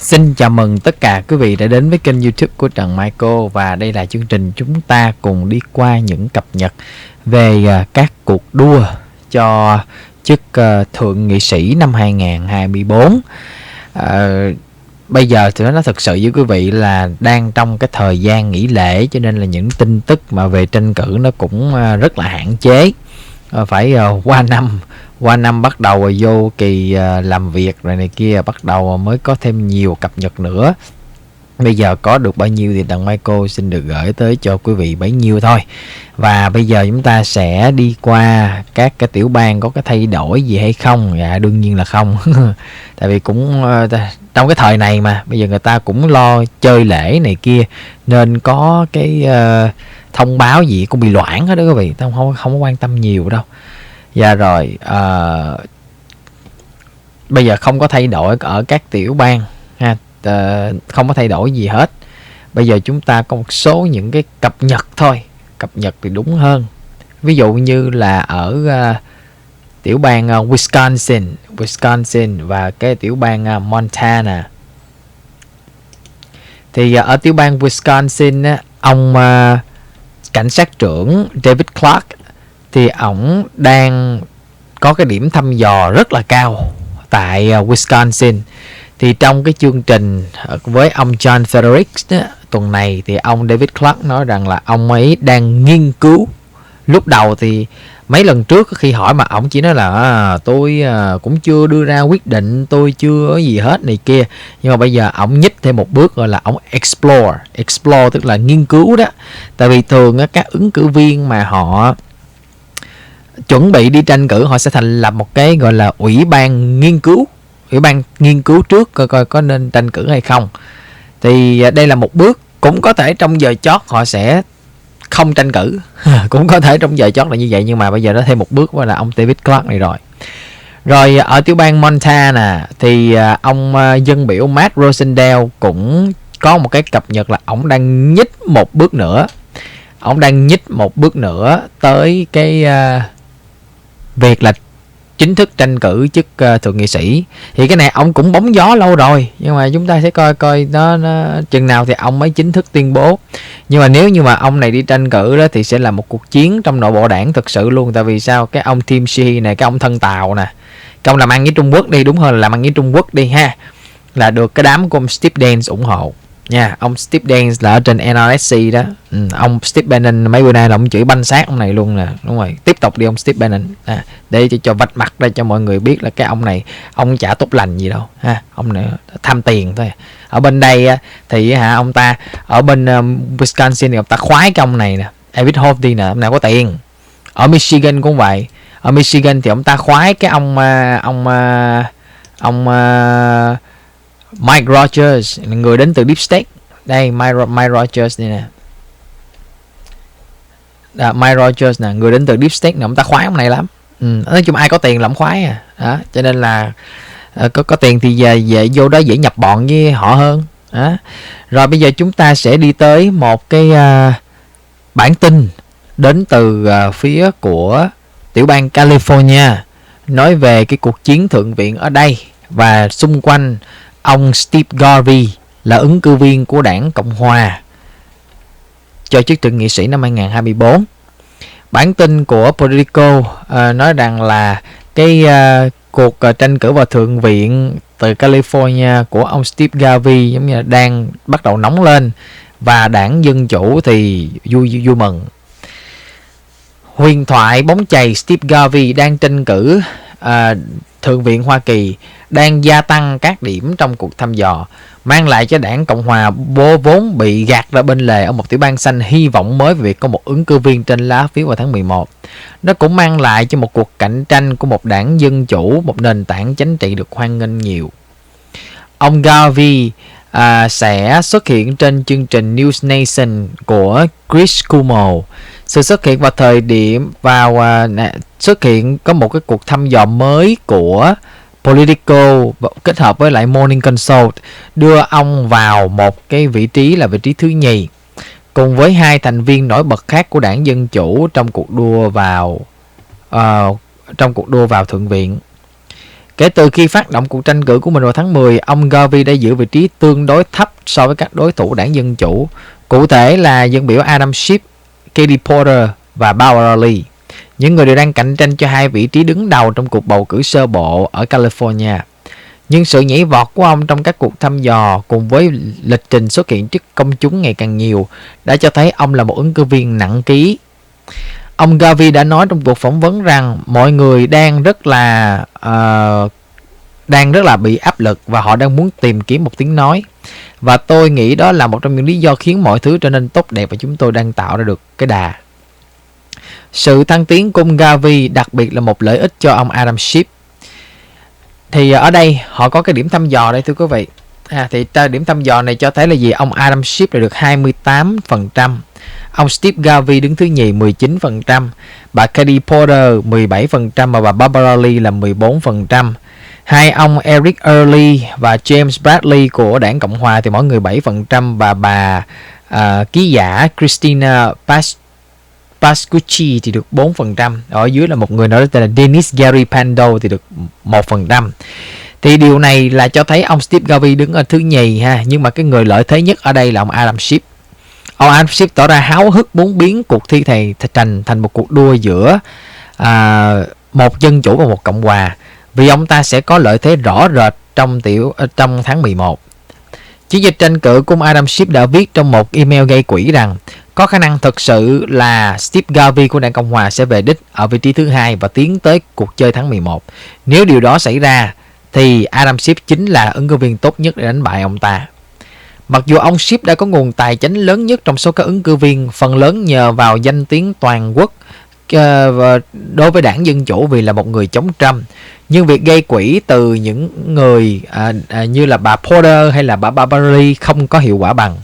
Xin chào mừng tất cả quý vị đã đến với kênh YouTube của Trần Michael, và đây là chương trình chúng ta cùng đi qua những cập nhật về các cuộc đua cho chức thượng nghị sĩ năm 2024. Bây giờ thì nó thực sự với quý vị là đang trong cái thời gian nghỉ lễ, cho nên là những tin tức mà về tranh cử nó cũng rất là hạn chế. Phải qua năm bắt đầu rồi vô kỳ làm việc rồi này kia, bắt đầu mới có thêm nhiều cập nhật nữa. Bây giờ có được bao nhiêu thì Đặng Michael xin được gửi tới cho quý vị bấy nhiêu thôi. Và bây giờ chúng ta sẽ đi qua các cái tiểu bang có cái thay đổi gì hay không. Dạ đương nhiên là không. Tại vì cũng trong cái thời này mà bây giờ người ta cũng lo chơi lễ này kia, nên có cái thông báo gì cũng bị loãng hết đó quý vị. Tao không có quan tâm nhiều đâu. Dạ rồi, bây giờ không có thay đổi ở các tiểu bang ha, không có thay đổi gì hết. Bây giờ chúng ta có một số những cái cập nhật thôi, cập nhật thì đúng hơn. Ví dụ như là ở tiểu bang Wisconsin và cái tiểu bang Montana. Thì ở tiểu bang Wisconsin ông cảnh sát trưởng David Clark thì ổng đang có cái điểm thăm dò rất là cao tại Wisconsin. Thì trong cái chương trình với ông John Frederick tuần này thì ông David Clark nói rằng là ông ấy đang nghiên cứu. Lúc đầu thì mấy lần trước khi hỏi mà ổng chỉ nói là tôi cũng chưa đưa ra quyết định, tôi chưa có gì hết này kia. Nhưng mà bây giờ ổng nhích thêm một bước, gọi là ổng explore tức là nghiên cứu đó. Tại vì thường các ứng cử viên mà họ chuẩn bị đi tranh cử, họ sẽ thành lập một cái gọi là ủy ban nghiên cứu trước coi có nên tranh cử hay không. Thì đây là một bước, cũng có thể trong giờ chót họ sẽ không tranh cử. Cũng có thể trong giờ chót là như vậy, nhưng mà bây giờ nó thêm một bước, là ông David Clark này rồi. Rồi ở tiểu bang Montana thì ông dân biểu Matt Rosendale cũng có một cái cập nhật là ông đang nhích một bước nữa. Ông đang nhích một bước nữa tới cái việc là chính thức tranh cử chức thượng nghị sĩ. Thì cái này ông cũng bóng gió lâu rồi, nhưng mà chúng ta sẽ coi nó chừng nào thì ông mới chính thức tuyên bố. Nhưng mà nếu như mà ông này đi tranh cử đó thì sẽ là một cuộc chiến trong nội bộ đảng thực sự luôn. Tại vì sao? Cái ông Tim Sheehy này, cái ông thân Tàu nè, cái ông làm ăn với Trung Quốc đi, đúng hơn là làm ăn với Trung Quốc đi ha, là được cái đám của ông Steve Daines ủng hộ nha. Ông Steve Daines là ở trên NRSC đó. Ông Steve Bannon mấy bữa nay là ông chửi banh xác ông này luôn nè. Đúng rồi, tiếp tục đi ông Steve Bannon để cho vạch mặt ra cho mọi người biết là cái ông này ông chả tốt lành gì đâu ha. Ông này tham tiền thôi. Ở bên đây thì ông ta ở bên Wisconsin thì ông ta khoái cái ông này nè, David Hoffman nè, ông nào có tiền. Ở Michigan cũng vậy. Ở Michigan thì ông ta khoái cái ông Mike Rogers, người đến từ Deep State. Đây, Mike Rogers này nè. Mike Rogers nè, người đến từ Deep State nè, ông ta khoái ông này lắm. Nói chung ai có tiền là ông khoái à. Đó, cho nên là có tiền thì về vô đó dễ nhập bọn với họ hơn. Đó. Rồi bây giờ chúng ta sẽ đi tới một cái bản tin đến từ phía của tiểu bang California, nói về cái cuộc chiến thượng viện ở đây và xung quanh ông Steve Garvey là ứng cử viên của đảng Cộng Hòa cho chức thượng nghị sĩ năm 2024. Bản tin của Politico nói rằng là cái cuộc tranh cử vào thượng viện từ California của ông Steve Garvey giống như là đang bắt đầu nóng lên, và đảng Dân Chủ thì vui mừng. Huyền thoại bóng chày Steve Garvey đang tranh cử Thượng viện Hoa Kỳ đang gia tăng các điểm trong cuộc thăm dò, mang lại cho đảng Cộng Hòa vốn bị gạt ra bên lề ở một tiểu bang xanh hy vọng mới về việc có một ứng cử viên trên lá phiếu vào tháng 11. Nó cũng mang lại cho một cuộc cạnh tranh của một đảng Dân Chủ, một nền tảng chính trị được hoan nghênh nhiều. Ông Garvey sẽ xuất hiện trên chương trình News Nation của Chris Cuomo. Sự xuất hiện vào thời điểm xuất hiện có một cái cuộc thăm dò mới của Politico kết hợp với lại Morning Consult đưa ông vào một cái vị trí là vị trí thứ nhì, cùng với hai thành viên nổi bật khác của đảng Dân Chủ trong cuộc đua vào thượng viện. Kể từ khi phát động cuộc tranh cử của mình vào tháng 10, ông Garvey đã giữ vị trí tương đối thấp so với các đối thủ đảng Dân Chủ, cụ thể là dân biểu Adam Schiff, Katie Porter và Barbara Lee. Những người đều đang cạnh tranh cho hai vị trí đứng đầu trong cuộc bầu cử sơ bộ ở California. Nhưng sự nhảy vọt của ông trong các cuộc thăm dò cùng với lịch trình xuất hiện trước công chúng ngày càng nhiều đã cho thấy ông là một ứng cử viên nặng ký. Ông Garvey đã nói trong cuộc phỏng vấn rằng mọi người đang rất là bị áp lực và họ đang muốn tìm kiếm một tiếng nói. Và tôi nghĩ đó là một trong những lý do khiến mọi thứ trở nên tốt đẹp và chúng tôi đang tạo ra được cái đà. Sự thăng tiến của ông Garvey đặc biệt là một lợi ích cho ông Adam Schiff. Thì ở đây họ có cái điểm thăm dò đây thưa quý vị. Thì điểm thăm dò này cho thấy là gì? Ông Adam Schiff là được 28%. Ông Steve Garvey đứng thứ nhì 19%, bà Katie Porter 17% và bà Barbara Lee là 14%. Hai ông Eric Early và James Bradley của đảng Cộng Hòa thì mỗi người 7% và bà ký giả Christina Pascucci thì được 4%. Ở dưới là một người nói tên là Dennis Gary Pando thì được 1%. Thì điều này là cho thấy ông Steve Garvey đứng ở thứ nhì ha, nhưng mà cái người lợi thế nhất ở đây là ông Adam Schiff. Ông Adam Schiff tỏ ra háo hức muốn biến cuộc thi này thành một cuộc đua giữa một dân chủ và một cộng hòa, vì ông ta sẽ có lợi thế rõ rệt trong tháng 11. Chiến dịch tranh cử của ông Adam Schiff đã viết trong một email gây quỹ rằng có khả năng thực sự là Steve Garvey của đảng Cộng Hòa sẽ về đích ở vị trí thứ hai và tiến tới cuộc chơi tháng 11. Nếu điều đó xảy ra thì Adam Schiff chính là ứng cử viên tốt nhất để đánh bại ông ta. Mặc dù ông Schiff đã có nguồn tài chính lớn nhất trong số các ứng cử viên, phần lớn nhờ vào danh tiếng toàn quốc đối với đảng Dân Chủ vì là một người chống Trump, nhưng việc gây quỹ từ những người như là bà Porter hay là bà Barbara Lee không có hiệu quả bằng.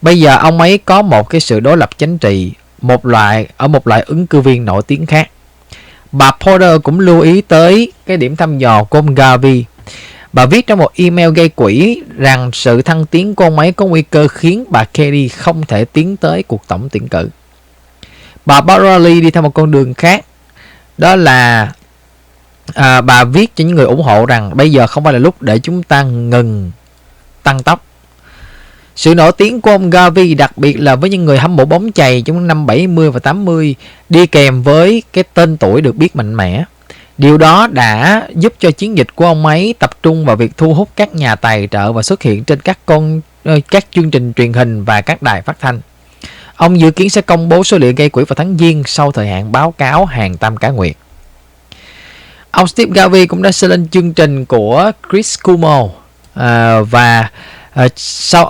Bây giờ ông ấy có một cái sự đối lập chính trị, một loại ứng cử viên nổi tiếng khác. Bà Porter cũng lưu ý tới cái điểm thăm dò của ông Garvey. Bà viết trong một email gây quỹ rằng sự thăng tiến của ông ấy có nguy cơ khiến bà Katie không thể tiến tới cuộc tổng tuyển cử. Bà Barbara Lee đi theo một con đường khác. Đó là bà viết cho những người ủng hộ rằng bây giờ không phải là lúc để chúng ta ngừng tăng tốc. Sự nổi tiếng của ông Garvey, đặc biệt là với những người hâm mộ bóng chày trong năm 70 và 80, đi kèm với cái tên tuổi được biết mạnh mẽ. Điều đó đã giúp cho chiến dịch của ông ấy tập trung vào việc thu hút các nhà tài trợ và xuất hiện trên các chương trình truyền hình và các đài phát thanh. Ông dự kiến sẽ công bố số liệu gây quỹ vào tháng Giêng sau thời hạn báo cáo hàng tam cá nguyệt. Ông Steve Garvey cũng đã xây lên chương trình của Chris Cuomo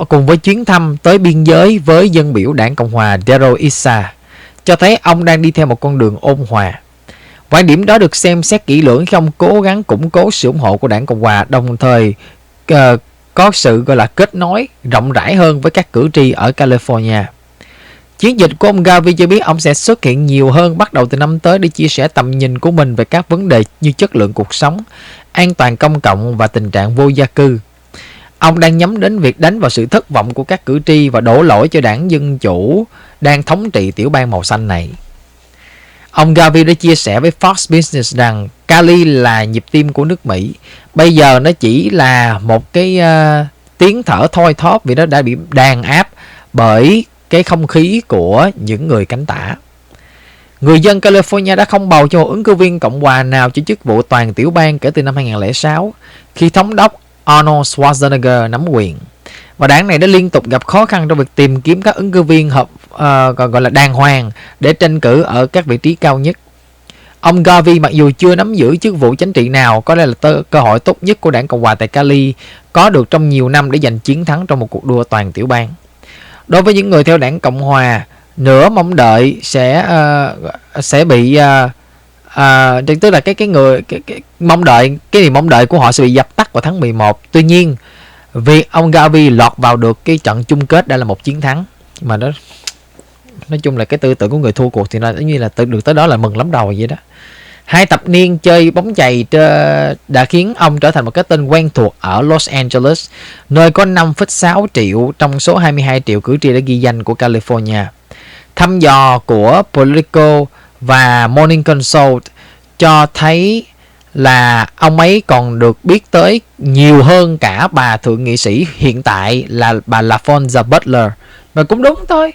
cùng với chuyến thăm tới biên giới với dân biểu đảng Cộng Hòa Darrell Issa, cho thấy ông đang đi theo một con đường ôn hòa. Quan điểm đó được xem xét kỹ lưỡng khi ông cố gắng củng cố sự ủng hộ của đảng Cộng Hòa, đồng thời có sự gọi là kết nối rộng rãi hơn với các cử tri ở California. Chiến dịch của ông Garvey cho biết ông sẽ xuất hiện nhiều hơn bắt đầu từ năm tới để chia sẻ tầm nhìn của mình về các vấn đề như chất lượng cuộc sống, an toàn công cộng và tình trạng vô gia cư. Ông đang nhắm đến việc đánh vào sự thất vọng của các cử tri và đổ lỗi cho đảng Dân Chủ đang thống trị tiểu bang màu xanh này. Ông Garvey đã chia sẻ với Fox Business rằng Cali là nhịp tim của nước Mỹ. Bây giờ nó chỉ là một cái tiếng thở thoi thóp vì nó đã bị đàn áp bởi cái không khí của những người cánh tả. Người dân California đã không bầu cho một ứng cử viên Cộng hòa nào cho chức vụ toàn tiểu bang kể từ năm 2006, khi thống đốc Arnold Schwarzenegger nắm quyền. Và đảng này đã liên tục gặp khó khăn trong việc tìm kiếm các ứng cử viên gọi là đàng hoàng để tranh cử ở các vị trí cao nhất. Ông Garvey mặc dù chưa nắm giữ chức vụ chính trị nào, có lẽ là cơ hội tốt nhất của đảng Cộng hòa tại Cali có được trong nhiều năm để giành chiến thắng trong một cuộc đua toàn tiểu bang. Đối với những người theo đảng Cộng hòa, nửa mong đợi sẽ bị tức là cái niềm mong đợi của họ sẽ bị dập tắt vào tháng 11. Tuy nhiên, việc ông Garvey lọt vào được cái trận chung kết đã là một chiến thắng, mà nó nói chung là cái tư tưởng của người thua cuộc thì nó như là được tới đó là mừng lắm đầu vậy đó. 2 thập niên chơi bóng chày đã khiến ông trở thành một cái tên quen thuộc ở Los Angeles, nơi có 5,6 triệu trong số 22 triệu cử tri đã ghi danh của California. Thăm dò của Politico và Morning Consult cho thấy là ông ấy còn được biết tới nhiều hơn cả bà thượng nghị sĩ hiện tại là bà LaFonza Butler. Và cũng đúng thôi.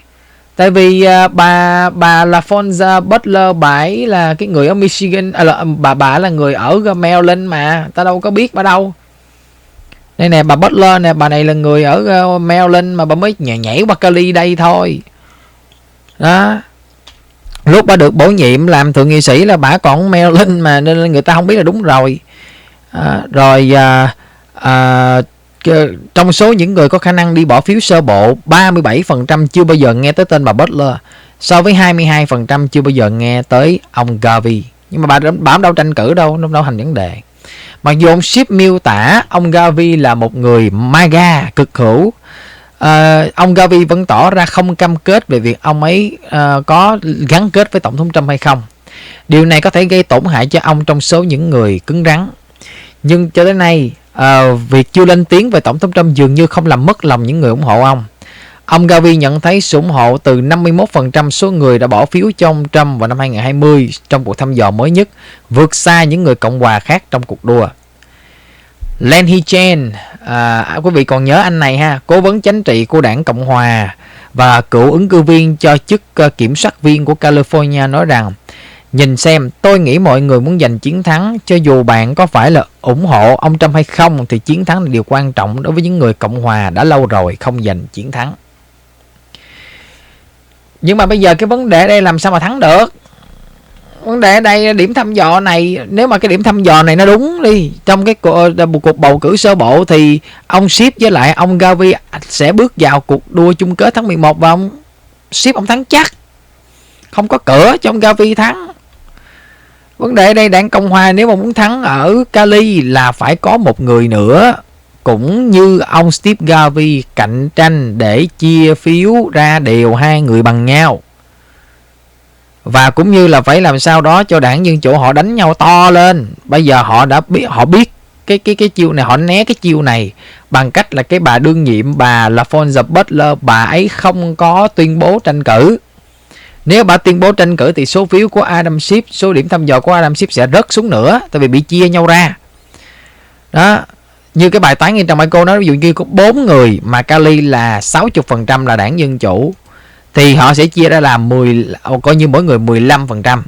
Tại vì bà LaFonza Butler, bà ấy là cái người ở Michigan, bà là người ở Maryland mà, ta đâu có biết bà đâu. Đây nè, bà Butler nè, bà này là người ở Maryland mà bà mới nhảy qua Cali đây thôi. Đó. Lúc bà được bổ nhiệm làm thượng nghị sĩ là bà còn Maryland mà, nên người ta không biết là đúng rồi. Trong số những người có khả năng đi bỏ phiếu sơ bộ, 37% chưa bao giờ nghe tới tên bà Butler, so với 22% chưa bao giờ nghe tới ông Garvey. Nhưng mà bà đâu tranh cử đâu, nó đâu thành vấn đề. Mặc dù ông Schiff miêu tả ông Garvey là một người MAGA cực hữu, ông Garvey vẫn tỏ ra không cam kết về việc ông ấy có gắn kết với Tổng thống Trump hay không. Điều này có thể gây tổn hại cho ông trong số những người cứng rắn. Nhưng cho tới nay, việc chưa lên tiếng về Tổng thống Trump dường như không làm mất lòng những người ủng hộ ông. Ông Garvey nhận thấy sự ủng hộ từ 51% số người đã bỏ phiếu cho ông Trump vào năm 2020 trong cuộc thăm dò mới nhất, vượt xa những người Cộng hòa khác trong cuộc đua. Lanhee Chen, quý vị còn nhớ anh này ha, cố vấn chính trị của đảng Cộng hòa và cựu ứng cử viên cho chức kiểm soát viên của California, nói rằng: nhìn xem, tôi nghĩ mọi người muốn giành chiến thắng, cho dù bạn có phải là ủng hộ ông Trump hay không, thì chiến thắng là điều quan trọng đối với những người Cộng hòa đã lâu rồi không giành chiến thắng. Nhưng mà bây giờ cái vấn đề ở đây làm sao mà thắng được? Vấn đề ở đây điểm thăm dò này, nếu mà cái điểm thăm dò này nó đúng đi, trong cái cuộc bầu cử sơ bộ thì ông Schiff với lại ông Garvey sẽ bước vào cuộc đua chung kết tháng 11 và ông Schiff ông thắng chắc. Không có cửa cho ông Garvey thắng. Vấn đề ở đây đảng Cộng hòa nếu mà muốn thắng ở Cali là phải có một người nữa cũng như ông Steve Garvey cạnh tranh để chia phiếu ra đều hai người bằng nhau. Và cũng như là phải làm sao đó cho đảng Dân Chủ họ đánh nhau to lên. Bây giờ họ biết cái chiêu này, họ né cái chiêu này bằng cách là cái bà đương nhiệm, bà LaFonza Butler, bà ấy không có tuyên bố tranh cử. Nếu bà tuyên bố tranh cử thì số phiếu của Adam Schiff, số điểm thăm dò của Adam Schiff sẽ rớt xuống nữa, tại vì bị chia nhau ra. Đó, như cái bài toán như trong Michael nói, ví dụ như có 4 người mà Cali là 60% là đảng Dân Chủ, thì họ sẽ chia ra làm coi như mỗi người 15%.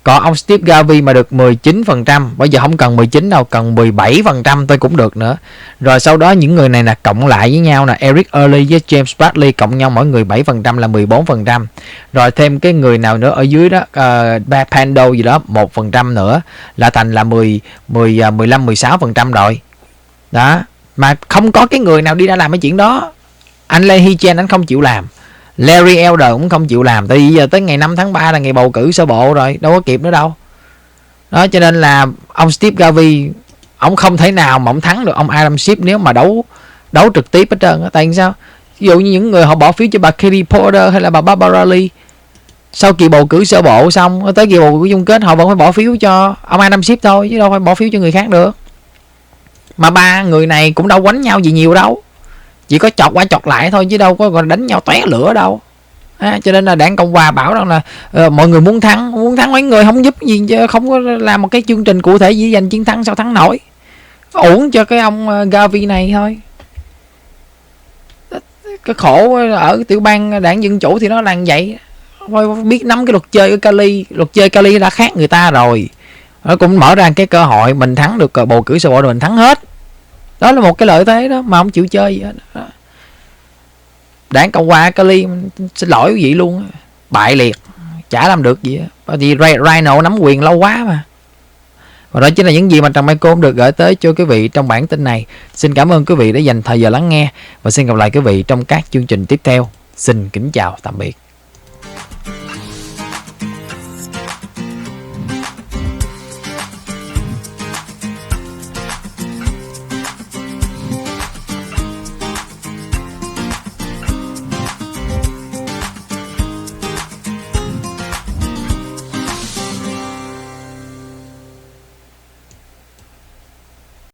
Còn ông Steve Garvey mà được 19%, bây giờ không cần 19 đâu, cần 17% tôi cũng được nữa. Rồi sau đó những người này là cộng lại với nhau, là Eric Early với James Bradley cộng nhau mỗi người 7% là 14%. Rồi thêm cái người nào nữa ở dưới đó, Pando gì đó 1% nữa là thành là 15-16% rồi. Đó, mà không có cái người nào đi ra làm cái chuyện đó. Anh Lanhee Chen anh không chịu làm, Larry Elder cũng không chịu làm, tại vì giờ tới ngày 5 tháng 3 là ngày bầu cử sơ bộ rồi, đâu có kịp nữa đâu. Đó, cho nên là ông Steve Garvey ông không thể nào mà ông thắng được ông Adam Schiff nếu mà đấu trực tiếp hết trơn. Tại sao? Ví dụ như những người họ bỏ phiếu cho bà Katie Porter hay là bà Barbara Lee, sau kỳ bầu cử sơ bộ xong tới kỳ bầu cử chung kết họ vẫn phải bỏ phiếu cho ông Adam Schiff thôi, chứ đâu phải bỏ phiếu cho người khác được. Mà ba người này cũng đâu quánh nhau gì nhiều đâu, chỉ có chọt qua chọt lại thôi, chứ đâu có còn đánh nhau tóe lửa đâu. Cho nên là đảng Cộng hòa bảo rằng là mọi người muốn thắng mấy người không giúp gì, chứ không có làm một cái chương trình cụ thể gì giành chiến thắng, sao thắng nổi. Uổng cho cái ông Garvey này thôi. Cái khổ ở tiểu bang đảng Dân Chủ thì nó là vậy. Biết nắm cái luật chơi ở Cali, luật chơi Cali đã khác người ta rồi. Nó cũng mở ra cái cơ hội mình thắng được bầu cử sơ bộ rồi mình thắng hết. Đó là một cái lợi thế đó mà không chịu chơi gì hết. Đảng Cộng hòa Cali xin lỗi quý vị luôn, bại liệt, chả làm được gì. Bởi vì Rhino nắm quyền lâu quá mà. Và đó chính là những gì mà Trần Michael được gửi tới cho quý vị trong bản tin này. Xin cảm ơn quý vị đã dành thời giờ lắng nghe và xin gặp lại quý vị trong các chương trình tiếp theo. Xin kính chào tạm biệt.